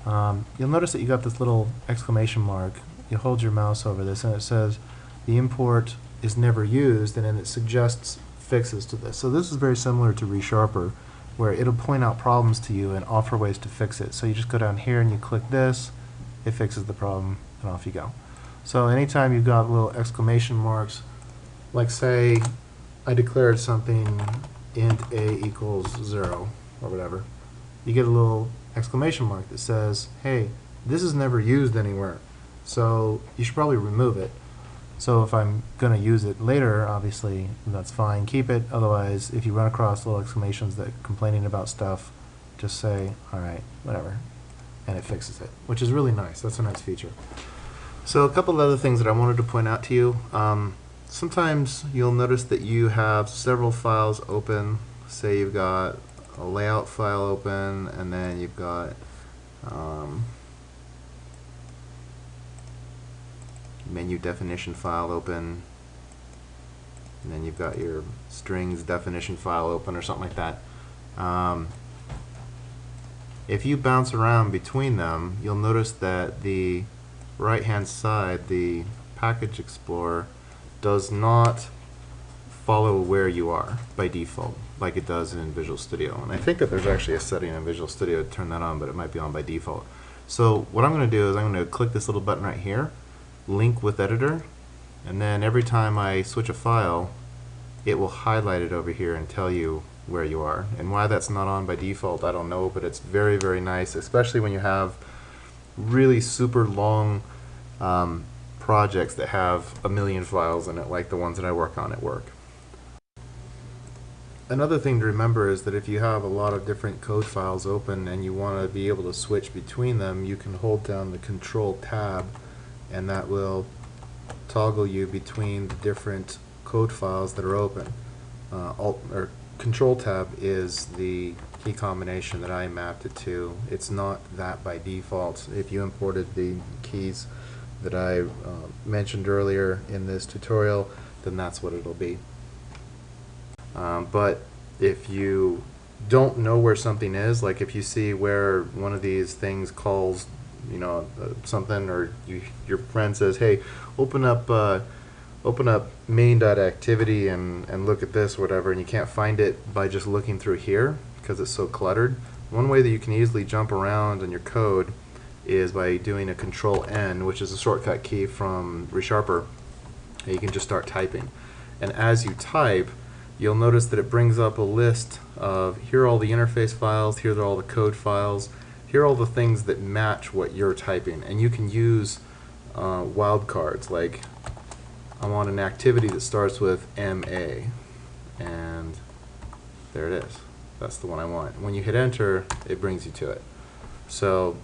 you'll notice that you got this little exclamation mark. You hold your mouse over this and it says the import is never used, and then it suggests fixes to this. So this is very similar to ReSharper, where it'll point out problems to you and offer ways to fix it. So you just go down here and you click this, it fixes the problem, and off you go. So anytime you've got little exclamation marks, like say I declared something int a equals 0 or whatever, you get a little exclamation mark that says, hey, this is never used anywhere, so you should probably remove it. So if I'm going to use it later, obviously that's fine, keep it. Otherwise, if you run across little exclamations that are complaining about stuff, just say, alright, whatever, and it fixes it, which is really nice. That's a nice feature. So a couple of other things that I wanted to point out to you. Sometimes you'll notice that you have several files open. Say you've got a layout file open, and then you've got menu definition file open, and then you've got your strings definition file open or something like that. If you bounce around between them, you'll notice that the right hand side, the package explorer, does not follow where you are by default like it does in Visual Studio. And I think that there's actually a setting in Visual Studio to turn that on, but it might be on by default. So what I'm going to do is I'm going to click this little button right here, link with editor, and then every time I switch a file, it will highlight it over here and tell you where you are. And why that's not on by default, I don't know, but it's very, very nice, especially when you have really super long projects that have a million files in it, like the ones that I work on at work. Another thing to remember is that if you have a lot of different code files open and you want to be able to switch between them, you can hold down the Control tab, and that will toggle you between the different code files that are open. Control tab is the key combination that I mapped it to. It's not that by default. If you imported the keys that I mentioned earlier in this tutorial, then that's what it'll be. But if you don't know where something is, like if you see where one of these things calls, something, or your friend says, "Hey, open up main.activity and look at this," or whatever, and you can't find it by just looking through here because it's so cluttered. One way that you can easily jump around in your code is by doing a Control-N, which is a shortcut key from ReSharper. And you can just start typing. And as you type, you'll notice that it brings up a list of, here are all the interface files, here are all the code files, here are all the things that match what you're typing. And you can use wildcards, like I want an activity that starts with MA, and there it is. That's the one I want. When you hit enter, it brings you to it. So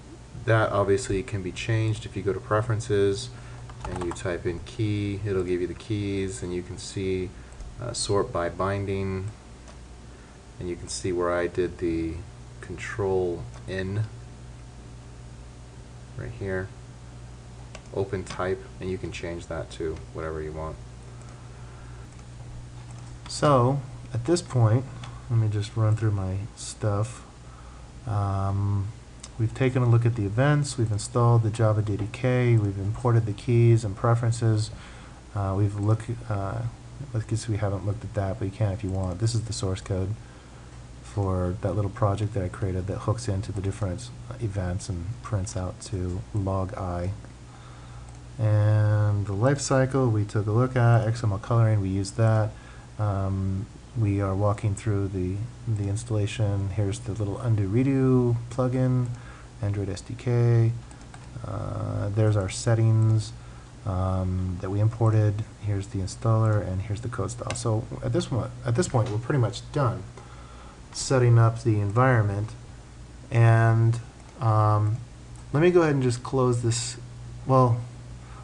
that obviously can be changed. If you go to preferences and you type in key, it'll give you the keys, and you can see sort by binding, and you can see where I did the Control-N right here, open type, and you can change that to whatever you want. So at this point, let me just run through my stuff. We've taken a look at the events, we've installed the Java JDK, we've imported the keys and preferences. We've looked, I guess we haven't looked at that, but you can if you want. This is the source code for that little project that I created that hooks into the different events and prints out to log I. And the life cycle we took a look at, XML coloring, we used that. We are walking through the installation. Here's the little undo redo plugin, Android SDK. There's our settings that we imported. Here's the installer, and here's the code style. So at this point, we're pretty much done setting up the environment. And let me go ahead and just close this. Well,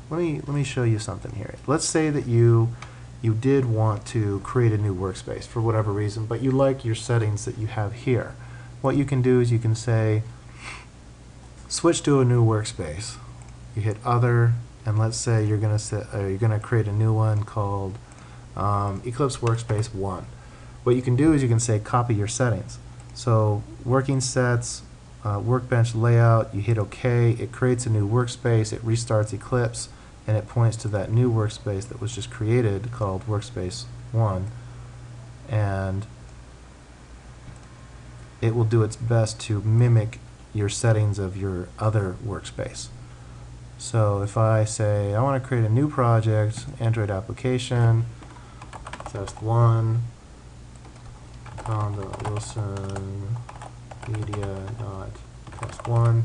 let me show you something here. Let's say that you did want to create a new workspace for whatever reason, but you like your settings that you have here. What you can do is you can say, switch to a new workspace. You hit Other, and let's say you're going to create a new one called Eclipse Workspace 1. What you can do is you can say, copy your settings. So working sets, workbench layout, you hit OK, it creates a new workspace, it restarts Eclipse, and it points to that new workspace that was just created called Workspace 1, and it will do its best to mimic your settings of your other workspace. So if I say I want to create a new project, Android application, test 1, Wilson media.test1,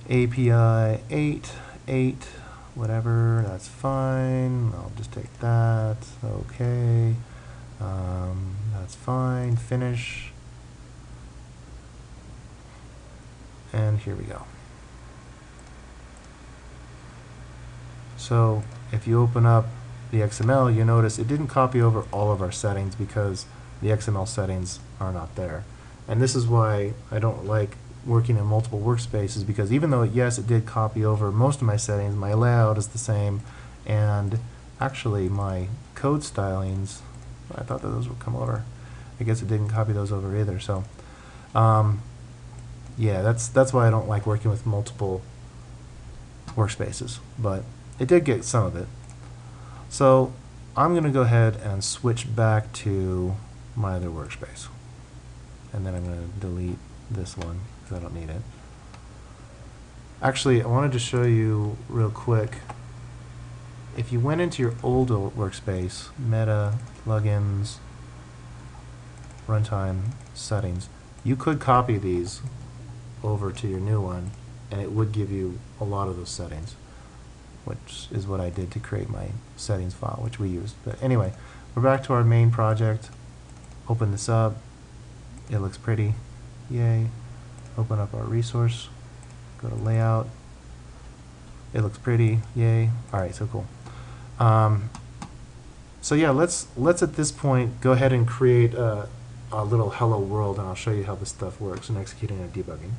API 8, whatever, that's fine. I'll just take that. Okay. That's fine. Finish. And here we go. So if you open up the XML, you notice it didn't copy over all of our settings because the XML settings are not there. And this is why I don't like working in multiple workspaces, because even though, yes, it did copy over most of my settings, my layout is the same, and actually my code stylings, I thought that those would come over. I guess it didn't copy those over either. So yeah, that's why I don't like working with multiple workspaces, but it did get some of it. So I'm going to go ahead and switch back to my other workspace, and then I'm going to delete this one because I don't need it. Actually, I wanted to show you real quick. If you went into your old workspace, Meta, Plugins, Runtime, Settings, you could copy these over to your new one, and it would give you a lot of those settings, which is what I did to create my settings file, which we used. But anyway, we're back to our main project. Open this up. It looks pretty. Yay. Open up our resource. Go to layout. It looks pretty. Yay. Alright, so cool. So yeah, let's at this point go ahead and create a little hello world, and I'll show you how this stuff works in executing and debugging.